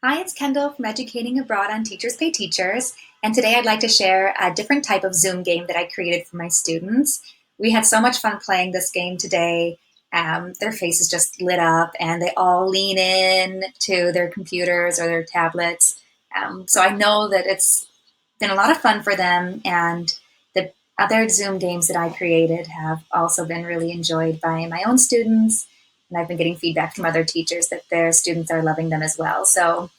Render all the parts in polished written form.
Hi, it's Kendall from Educating Abroad on Teachers Pay Teachers, and today I'd like to share a different type of Zoom game that I created for my students. We had so much fun playing this game today. Their faces just lit up and they all lean in to their computers or their tablets. So I know that it's been a lot of fun for them, and the other Zoom games that I created have also been really enjoyed by my own students, and I've been getting feedback from other teachers that their students are loving them as well. So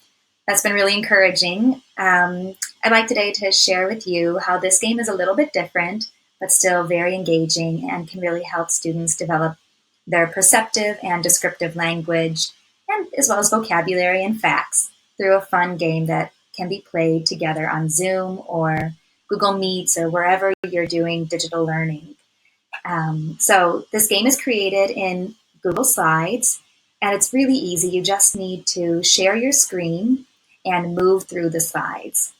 that's been really encouraging. I'd like today to share with you how this game is a little bit different, but still very engaging and can really help students develop their perceptive and descriptive language, and as well as vocabulary and facts through a fun game that can be played together on Zoom or Google Meets or wherever you're doing digital learning. So this game is created in Google Slides, and it's really easy. You just need to share your screen and move through the slides.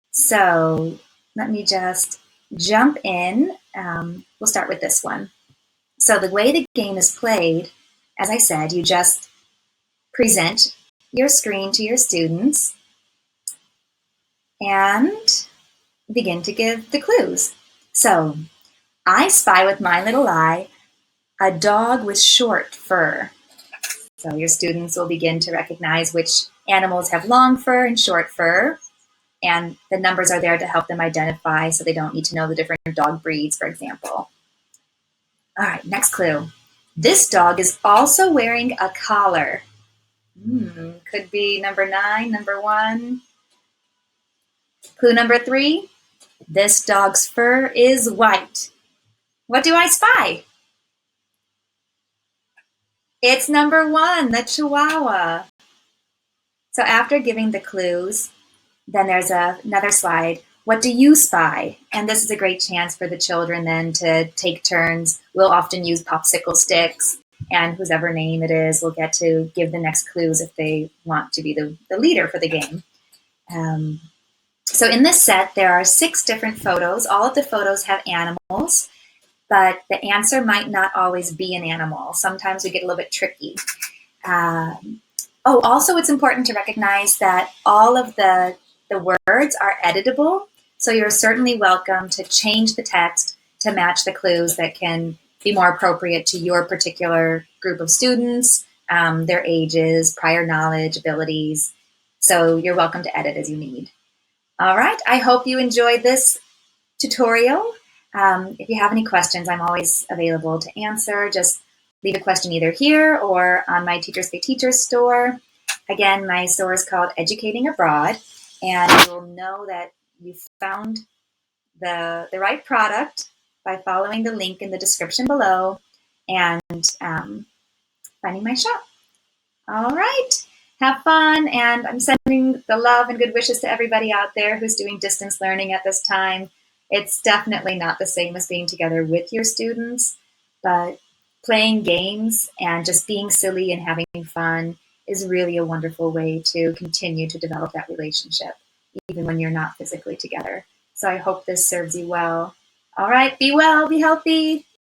So let me just jump in. We'll start with this one. So the way the game is played, as I said, you just present your screen to your students and begin to give the clues. So I spy with my little eye a dog with short fur. So your students will begin to recognize which animals have long fur and short fur, and the numbers are there to help them identify, so they don't need to know the different dog breeds, for example. All right, next clue. This dog is also wearing a collar. Could be number 9, number 1. Clue number 3. This dog's fur is white. What do I spy? It's number 1, the Chihuahua. So after giving the clues, then there's another slide. What do you spy? And this is a great chance for the children then to take turns. We'll often use popsicle sticks, and whoever name it is will get to give the next clues if they want to be the leader for the game. So in this set, there are 6 different photos. All of the photos have animals, but the answer might not always be an animal. Sometimes we get a little bit tricky. Also it's important to recognize that all of the words are editable, so you're certainly welcome to change the text to match the clues that can be more appropriate to your particular group of students, their ages, prior knowledge, abilities. So you're welcome to edit as you need. All right, I hope you enjoyed this tutorial. If you have any questions, I'm always available to answer. Just leave a question either here or on my Teachers Pay Teachers store. Again, my store is called Educating Abroad, and you'll know that you found the right product by following the link in the description below and finding my shop. All right, have fun, and I'm sending the love and good wishes to everybody out there who's doing distance learning at this time. It's definitely not the same as being together with your students, but playing games and just being silly and having fun is really a wonderful way to continue to develop that relationship, even when you're not physically together. So I hope this serves you well. All right, be well, be healthy.